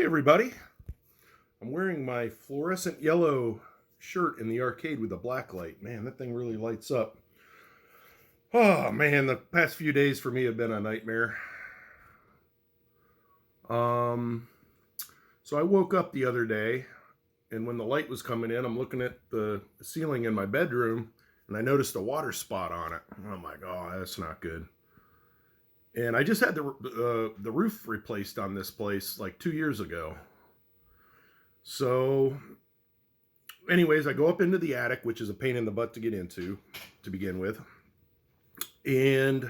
Everybody. I'm wearing my fluorescent yellow shirt in the arcade with a black light. Man, that thing really lights up. Oh man, the past few days for me have been a nightmare. Um so I woke up the other day, and when the light was coming in, I'm looking at the ceiling in my bedroom, and I noticed a water spot on it. I'm like, "Oh, that's not good." And I just had the roof replaced on this place like 2 years ago. So anyways, I go up into the attic, which is a pain in the butt to get into to begin with. And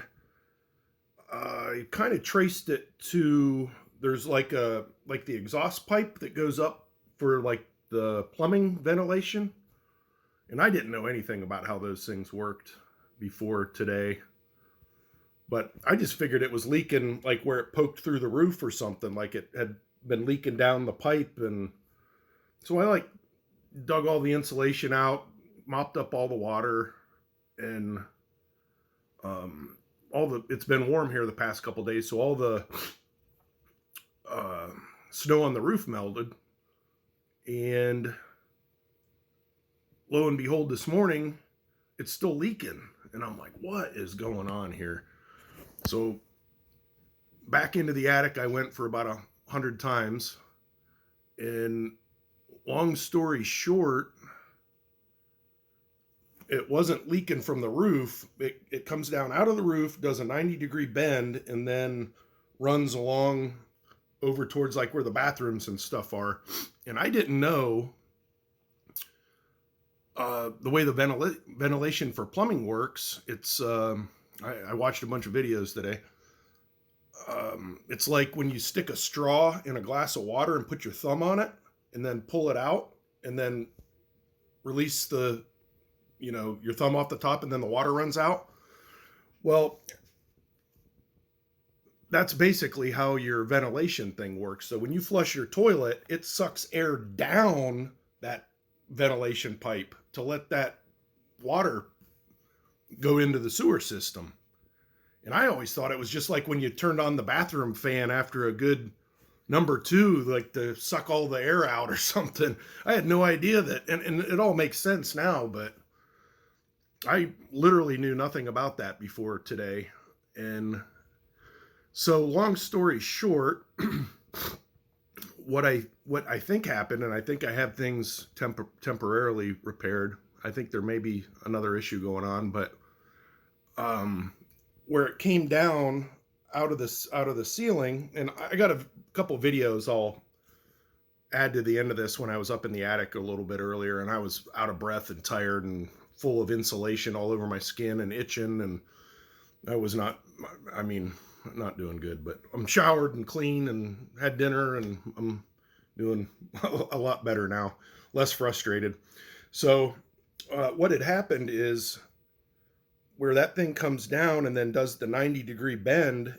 I kind of traced it to there's like the exhaust pipe that goes up for like the plumbing ventilation. And I didn't know anything about how those things worked before today. But I just figured it was leaking like where it poked through the roof or something, like it had been leaking down the pipe. And so I like dug all the insulation out, mopped up all the water, and all the it's been warm here the past couple days, so all the snow on the roof melted. And lo and behold, this morning it's still leaking, and I'm like, what is going on here? So back into the attic I went for about 100 times, and long story short, it wasn't leaking from the roof. It comes down out of the roof, does a 90-degree bend, and then runs along over towards like where the bathrooms and stuff are. And I didn't know the way the ventilation for plumbing works. It's I watched a bunch of videos today. It's like when you stick a straw in a glass of water and put your thumb on it and then pull it out and then release your thumb off the top, and then the water runs out. Well, that's basically how your ventilation thing works. So when you flush your toilet, it sucks air down that ventilation pipe to let that water go into the sewer system. And I always thought it was just like when you turned on the bathroom fan after a good number two, like to suck all the air out or something. I had no idea that, and it all makes sense now, but I literally knew nothing about that before today. And so long story short, what I think happened, and I think I have things temporarily repaired. I think there may be another issue going on, but where it came down out of the ceiling, and I got a couple videos I'll add to the end of this when I was up in the attic a little bit earlier, and I was out of breath and tired and full of insulation all over my skin and itching, and I was not doing good, but I'm showered and clean and had dinner, and I'm doing a lot better now, less frustrated. So what had happened is where that thing comes down and then does the 90-degree bend,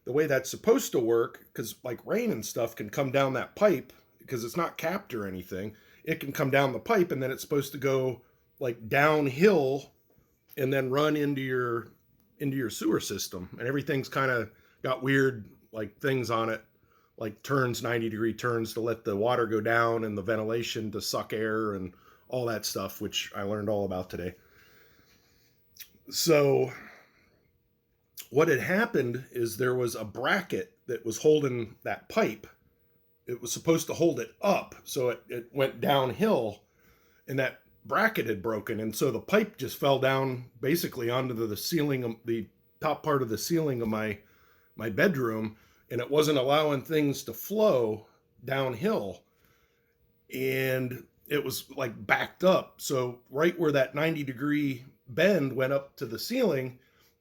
the way that's supposed to work, because like rain and stuff can come down that pipe because it's not capped or anything. It can come down the pipe, and then it's supposed to go like downhill and then run into your sewer system. And everything's kind of got weird like things on it, like turns, 90-degree turns to let the water go down and the ventilation to suck air and all that stuff, which I learned all about today. So what had happened is there was a bracket that was holding that pipe. It was supposed to hold it up, so it went downhill, and that bracket had broken, and so the pipe just fell down basically onto the ceiling, the top part of the ceiling of my bedroom, and it wasn't allowing things to flow downhill, and it was like backed up. So right where that 90-degree bend went up to the ceiling,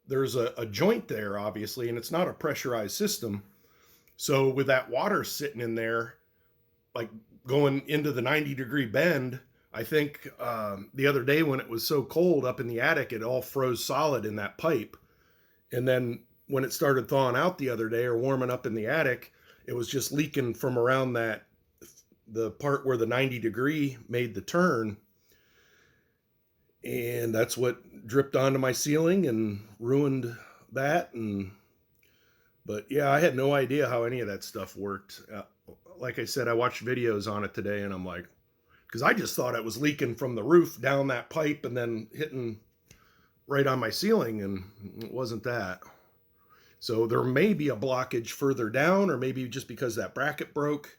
there's a joint there, obviously, and it's not a pressurized system. So with that water sitting in there, like going into the 90-degree bend, I think the other day when it was so cold up in the attic, it all froze solid in that pipe. And then when it started thawing out the other day or warming up in the attic, it was just leaking from around the part where the 90-degree made the turn. And that's what dripped onto my ceiling and ruined that. But yeah, I had no idea how any of that stuff worked. like I said, I watched videos on it today, and I'm like, because I just thought it was leaking from the roof down that pipe and then hitting right on my ceiling, and it wasn't that. So there may be a blockage further down, or maybe just because that bracket broke.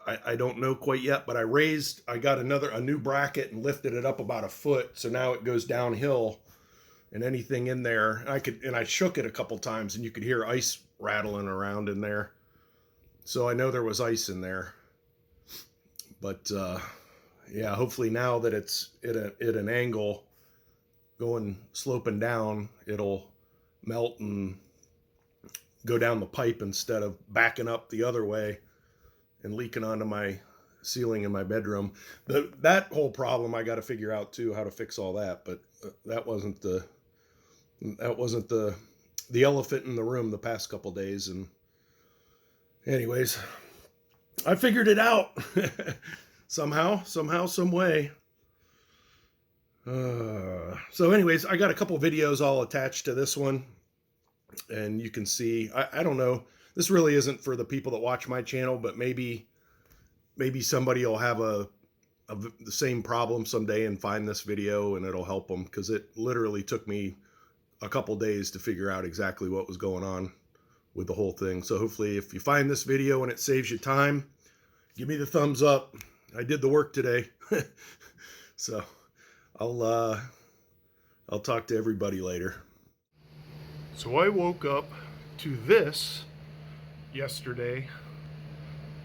I don't know quite yet, but I got a new bracket and lifted it up about a foot, so now it goes downhill, and anything in there, I shook it a couple times, and you could hear ice rattling around in there. So I know there was ice in there, but yeah, hopefully now that it's at an angle, sloping down, it'll melt and go down the pipe instead of backing up the other way and leaking onto my ceiling in my bedroom. That whole problem I got to figure out too, how to fix all that. But that wasn't the elephant in the room the past couple days. And anyways, I figured it out somehow, some way. So anyways, I got a couple videos all attached to this one, and you can see, I don't know, this really isn't for the people that watch my channel, but maybe somebody will have the same problem someday and find this video and it'll help them, because it literally took me a couple days to figure out exactly what was going on with the whole thing. So hopefully if you find this video and it saves you time, give me the thumbs up. I did the work today. So I'll talk to everybody later. So I woke up to this yesterday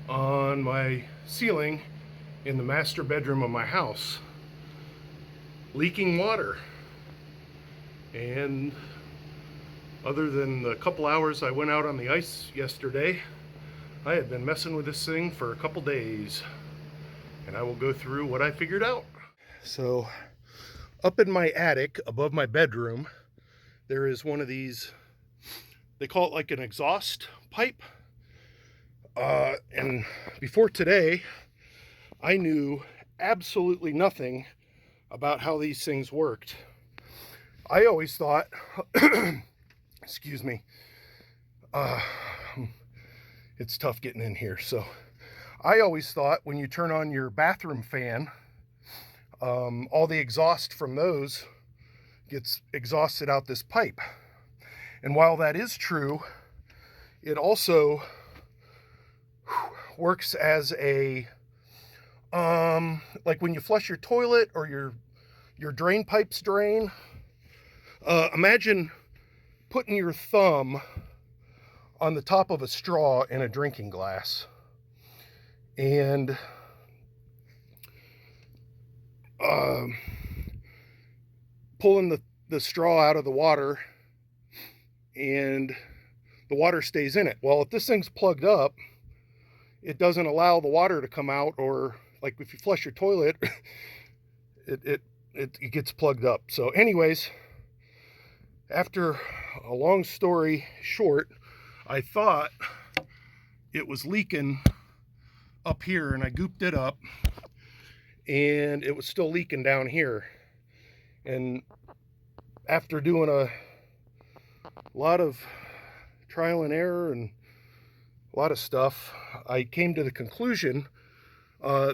on my ceiling in the master bedroom of my house, leaking water. And other than the couple hours I went out on the ice yesterday, I had been messing with this thing for a couple days, and I will go through what I figured out. So up in my attic above my bedroom, there is one of these, they call it like an exhaust pipe. And before today, I knew absolutely nothing about how these things worked. I always thought, excuse me, it's tough getting in here. So I always thought when you turn on your bathroom fan, all the exhaust from those gets exhausted out this pipe. And while that is true, it also works as a, like when you flush your toilet or your drain pipes drain, imagine putting your thumb on the top of a straw in a drinking glass and pulling the straw out of the water, and the water stays in it. Well, if this thing's plugged up, it doesn't allow the water to come out, or like if you flush your toilet, it gets plugged up. So anyways, after a long story short, I thought it was leaking up here, and I gooped it up, and it was still leaking down here. And after doing a lot of trial and error and a lot of stuff, I came to the conclusion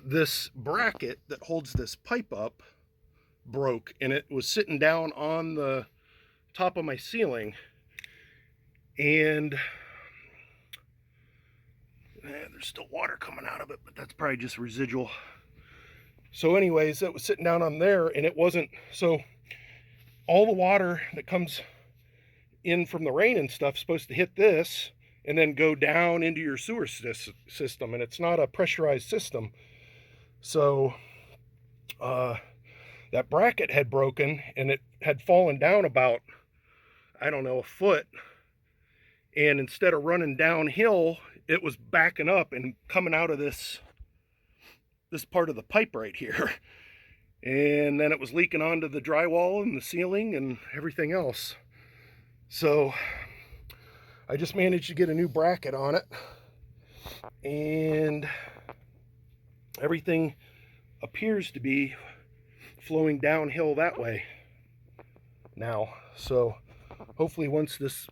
this bracket that holds this pipe up broke, and it was sitting down on the top of my ceiling, and there's still water coming out of it, but that's probably just residual. So anyways, it was sitting down on there, and it wasn't, so all the water that comes in from the rain and stuff is supposed to hit this and then go down into your sewer system, and it's not a pressurized system. So that bracket had broken, and it had fallen down about, I don't know, a foot, and instead of running downhill, it was backing up and coming out of this part of the pipe right here. And then it was leaking onto the drywall and the ceiling and everything else. So I just managed to get a new bracket on it, and everything appears to be flowing downhill that way now. So hopefully once this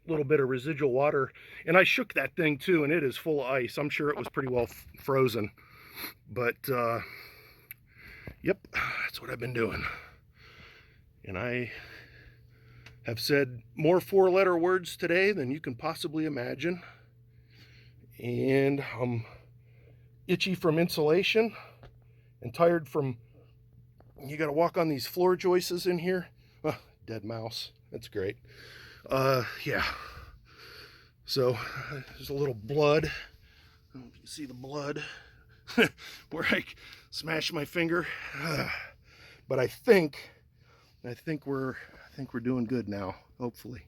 little bit of residual water. And I shook that thing too, and it is full of ice. I'm sure it was pretty well frozen. But, yep, that's what I've been doing. And I have said more 4-letter words today than you can possibly imagine. And I'm itchy from insulation and tired from, you got to walk on these floor joists in here. Oh, dead mouse. That's great. Yeah. So there's a little blood. I don't know if you can see the blood where I smashed my finger. But I think we're doing good now, hopefully.